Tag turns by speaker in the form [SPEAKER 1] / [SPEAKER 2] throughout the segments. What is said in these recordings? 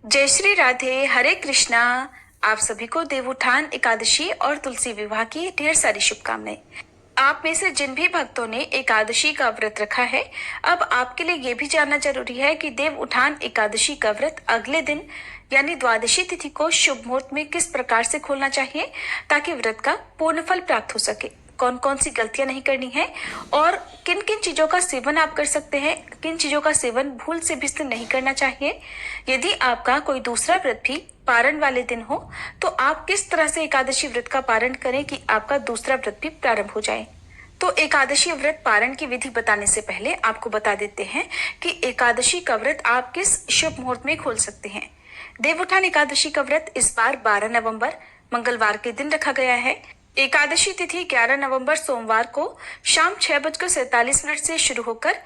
[SPEAKER 1] जय श्री राधे, हरे कृष्णा। आप सभी को देवउठान एकादशी और तुलसी विवाह की ढेर सारी शुभकामनाएं। आप में से जिन भी भक्तों ने एकादशी का व्रत रखा है, अब आपके लिए ये भी जानना जरूरी है कि देव उठान एकादशी का व्रत अगले दिन यानी द्वादशी तिथि को शुभ मुहूर्त में किस प्रकार से खोलना चाहिए ताकि व्रत का पूर्ण फल प्राप्त हो सके। कौन कौन सी गलतियां नहीं करनी है और किन किन चीजों का सेवन आप कर सकते हैं, किन चीजों का सेवन भूल से भी नहीं करना चाहिए। यदि आपका कोई दूसरा व्रत भी पारण वाले दिन हो तो आप किस तरह से एकादशी व्रत का पारण करें कि आपका दूसरा व्रत भी प्रारंभ हो जाए। तो एकादशी व्रत पारण की विधि बताने से पहले आपको बता देते हैं कि एकादशी का व्रत आप किस शुभ मुहूर्त में खोल सकते हैं। देवउठान एकादशी का व्रत इस बार 12 नवंबर मंगलवार के दिन रखा गया है। एकादशी तिथि 11 नवंबर सोमवार को शाम 6:47 से शुरू होकर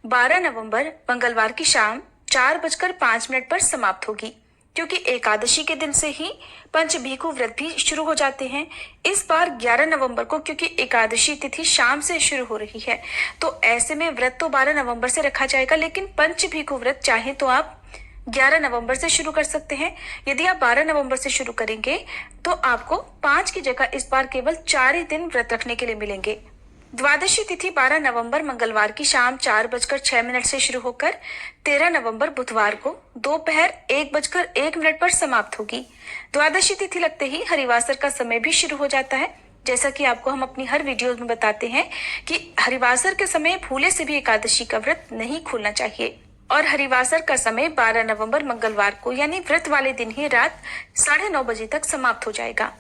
[SPEAKER 1] 12 नवंबर मंगलवार की शाम 4:05 पर समाप्त होगी। क्योंकि एकादशी के दिन से ही पंचभीखु व्रत भी शुरू हो जाते हैं। इस बार 11 नवंबर को क्योंकि एकादशी तिथि शाम से शुरू हो रही है तो ऐसे में व्रत तो 12 नवंबर से रखा जाएगा, लेकिन पंचभीखु व्रत चाहे तो आप 11 नवंबर से शुरू कर सकते हैं। यदि आप 12 नवंबर से शुरू करेंगे तो आपको 5 की जगह इस बार केवल 4 ही दिन व्रत रखने के लिए मिलेंगे। द्वादशी तिथि 12 नवंबर मंगलवार की शाम 4:06 से शुरू होकर 13 नवंबर बुधवार को दोपहर 1:01 पर समाप्त होगी। द्वादशी तिथि लगते ही हरिवासर का समय भी शुरू हो जाता है। जैसा कि आपको हम अपनी हर वीडियो में बताते हैं कि हरिवासर के समय भूले से भी एकादशी का व्रत नहीं खोलना चाहिए और हरिवासर का समय 12 नवंबर मंगलवार को यानी व्रत वाले दिन ही रात 9:30 बजे तक समाप्त हो जाएगा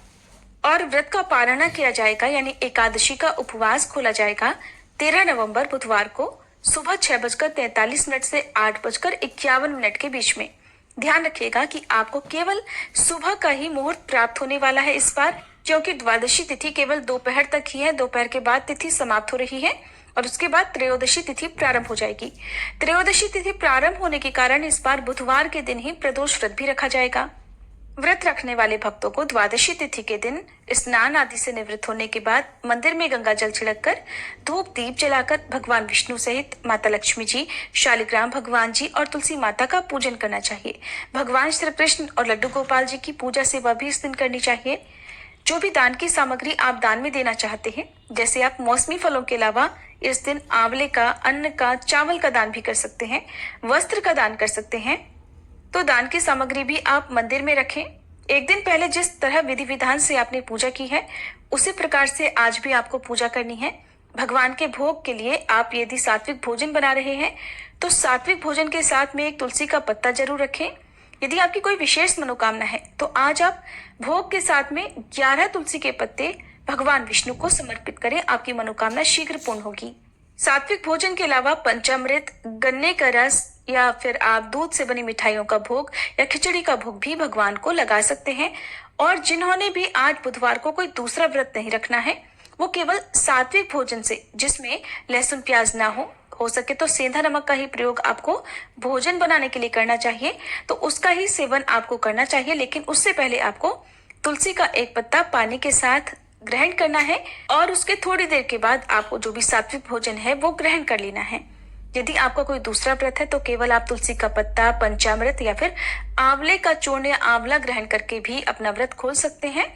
[SPEAKER 1] और व्रत का पारणा किया जाएगा यानी एकादशी का उपवास खोला जाएगा 13 नवंबर बुधवार को सुबह 6:43 से 8:51 के बीच में। ध्यान रखिएगा कि आपको केवल सुबह का ही मुहूर्त प्राप्त होने वाला है इस बार, क्योंकि द्वादशी तिथि केवल दोपहर तक ही है। दोपहर के बाद तिथि समाप्त हो रही है और उसके बाद त्रयोदशी तिथि प्रारंभ हो जाएगी। त्रयोदशी तिथि प्रारंभ होने के कारण इस बार बुधवार के दिन ही प्रदोष व्रत भी रखा जाएगा। व्रत रखने वाले भक्तों को द्वादशी तिथि के दिन स्नान आदि से निवृत्त होने के बाद मंदिर में गंगा जल छिड़ककर धूप दीप जलाकर भगवान विष्णु सहित माता लक्ष्मी जी, शालिग्राम भगवान जी और तुलसी माता का पूजन करना चाहिए। भगवान श्री कृष्ण और लड्डू गोपाल जी की पूजा सेवा भी इस दिन करनी चाहिए। जो भी दान की सामग्री आप दान में देना चाहते हैं, जैसे आप मौसमी फलों के अलावा इस दिन आंवले का, अन्न का, चावल का दान भी कर सकते हैं, वस्त्र का दान कर सकते हैं, तो दान की सामग्री भी आप मंदिर में रखें। एक दिन पहले जिस तरह विधि विधान से आपने पूजा की है उसी प्रकार से आज भी आपको पूजा करनी है। भगवान के भोग के लिए आप यदि सात्विक भोजन बना रहे हैं तो सात्विक भोजन के साथ में एक तुलसी का पत्ता जरूर रखें। यदि आपकी कोई विशेष मनोकामना है तो आज आप भोग के साथ में 11 तुलसी के पत्ते भगवान विष्णु को समर्पित करें, आपकी मनोकामना शीघ्र पूर्ण होगी। सात्विक भोजन के अलावा पंचामृत, गन्ने का रस या फिर आप दूध से बनी मिठाइयों का भोग या खिचड़ी का भोग भी भगवान को लगा सकते हैं। और जिन्होंने भी आज बुधवार को कोई दूसरा व्रत नहीं रखना है वो केवल सात्विक भोजन से, जिसमें लहसुन प्याज ना हो सके तो सेंधा नमक का ही प्रयोग आपको भोजन बनाने के लिए करना चाहिए, तो उसका ही सेवन आपको करना चाहिए। लेकिन उससे पहले आपको तुलसी का एक पत्ता पानी के साथ ग्रहण करना है और उसके थोड़ी देर के बाद आपको जो भी सात्विक भोजन है वो ग्रहण कर लेना है। यदि आपका कोई दूसरा व्रत है तो केवल आप तुलसी का पत्ता, पंचामृत या फिर आंवले का चूर्ण या आंवला ग्रहण करके भी अपना व्रत खोल सकते हैं।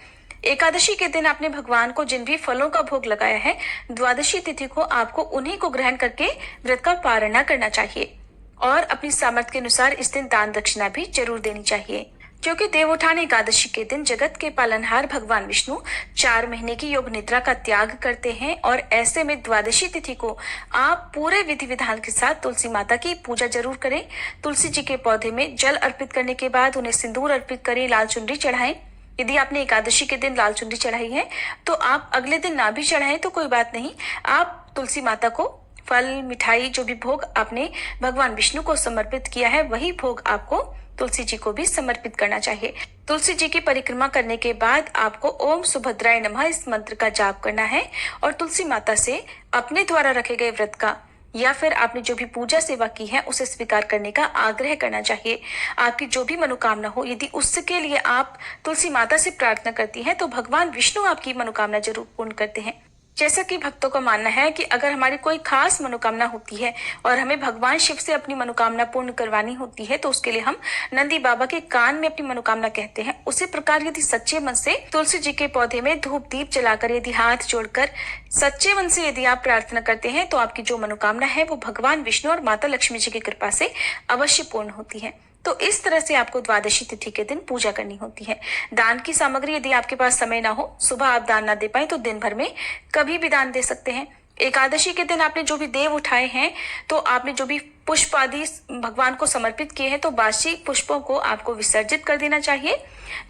[SPEAKER 1] एकादशी के दिन आपने भगवान को जिन भी फलों का भोग लगाया है, द्वादशी तिथि को आपको उन्हीं को ग्रहण करके व्रत का पारणा करना चाहिए और अपनी सामर्थ्य के अनुसार इस दिन दान दक्षिणा भी जरूर देनी चाहिए। क्योंकि देवउठान एकादशी के दिन जगत के पालनहार भगवान विष्णु 4 महीने की योग निद्रा का त्याग करते हैं और ऐसे में द्वादशी तिथि को आप पूरे विधि विधान के साथ तुलसी माता की पूजा जरूर करें। तुलसी जी के पौधे में जल अर्पित करने के बाद उन्हें सिंदूर अर्पित करें, लाल चुनरी चढ़ाएं। यदि आपने एकादशी के दिन लाल चुनरी चढ़ाई है तो आप अगले दिन ना भी चढ़ाएं तो कोई बात नहीं। आप तुलसी माता को फल, मिठाई, जो भी भोग आपने भगवान विष्णु को समर्पित किया है वही भोग आपको तुलसी जी को भी समर्पित करना चाहिए। तुलसी जी की परिक्रमा करने के बाद आपको ओम सुभद्राय नमः इस मंत्र का जाप करना है और तुलसी माता से अपने द्वारा रखे गए व्रत का या फिर आपने जो भी पूजा सेवा की है उसे स्वीकार करने का आग्रह करना चाहिए। आपकी जो भी मनोकामना हो, यदि उसके लिए आप तुलसी माता से प्रार्थना करती हैं तो भगवान विष्णु आपकी मनोकामना जरूर पूर्ण करते हैं। जैसा कि भक्तों का मानना है कि अगर हमारी कोई खास मनोकामना होती है और हमें भगवान शिव से अपनी मनोकामना पूर्ण करवानी होती है तो उसके लिए हम नंदी बाबा के कान में अपनी मनोकामना कहते हैं। उसी प्रकार यदि सच्चे मन से तुलसी जी के पौधे में धूप दीप जलाकर यदि हाथ जोड़कर सच्चे मन से यदि आप प्रार्थना करते हैं तो आपकी जो मनोकामना है वो भगवान विष्णु और माता लक्ष्मी जी की कृपा से अवश्य पूर्ण होती है। तो इस तरह से आपको द्वादशी तिथि के दिन पूजा करनी होती है। दान की सामग्री यदि आपके पास समय ना हो, सुबह आप दान ना दे पाए तो दिन भर में कभी भी दान दे सकते हैं। एकादशी के दिन आपने जो भी देव उठाए हैं तो आपने जो भी पुष्प आदि भगवान को समर्पित किए हैं तो बासी पुष्पों को आपको विसर्जित कर देना चाहिए।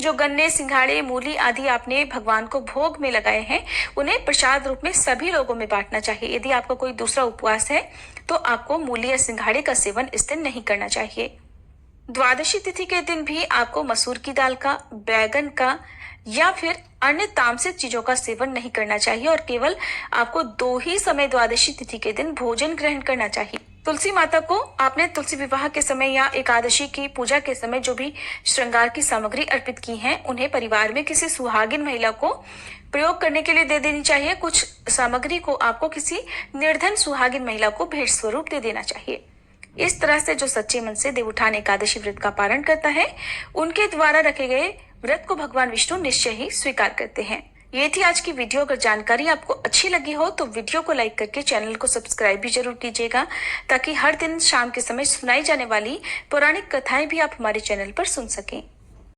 [SPEAKER 1] जो गन्ने सिंघाड़े मूली आदि आपने भगवान को भोग में लगाए हैं उन्हें प्रसाद रूप में सभी लोगों में बांटना चाहिए। यदि आपका कोई दूसरा उपवास है तो आपको मूली या सिंघाड़े का सेवन इस दिन नहीं करना चाहिए। द्वादशी तिथि के दिन भी आपको मसूर की दाल का, बैगन का या फिर अन्य तामसिक चीजों का सेवन नहीं करना चाहिए और केवल आपको 2 ही समय द्वादशी तिथि के दिन भोजन ग्रहण करना चाहिए। तुलसी माता को आपने तुलसी विवाह के समय या एकादशी की पूजा के समय जो भी श्रृंगार की सामग्री अर्पित की हैं उन्हें परिवार में किसी सुहागिन महिला को प्रयोग करने के लिए दे देनी चाहिए। कुछ सामग्री को आपको किसी निर्धन सुहागिन महिला को भेंट स्वरूप दे देना चाहिए। इस तरह से जो सच्चे मन से देवउठान एकादशी व्रत का पारण करता है उनके द्वारा रखे गए व्रत को भगवान विष्णु निश्चय ही स्वीकार करते हैं। ये थी आज की वीडियो। अगर जानकारी आपको अच्छी लगी हो तो वीडियो को लाइक करके चैनल को सब्सक्राइब भी जरूर कीजिएगा ताकि हर दिन शाम के समय सुनाई जाने वाली पौराणिक कथाएं भी आप हमारे चैनल पर सुन सकें।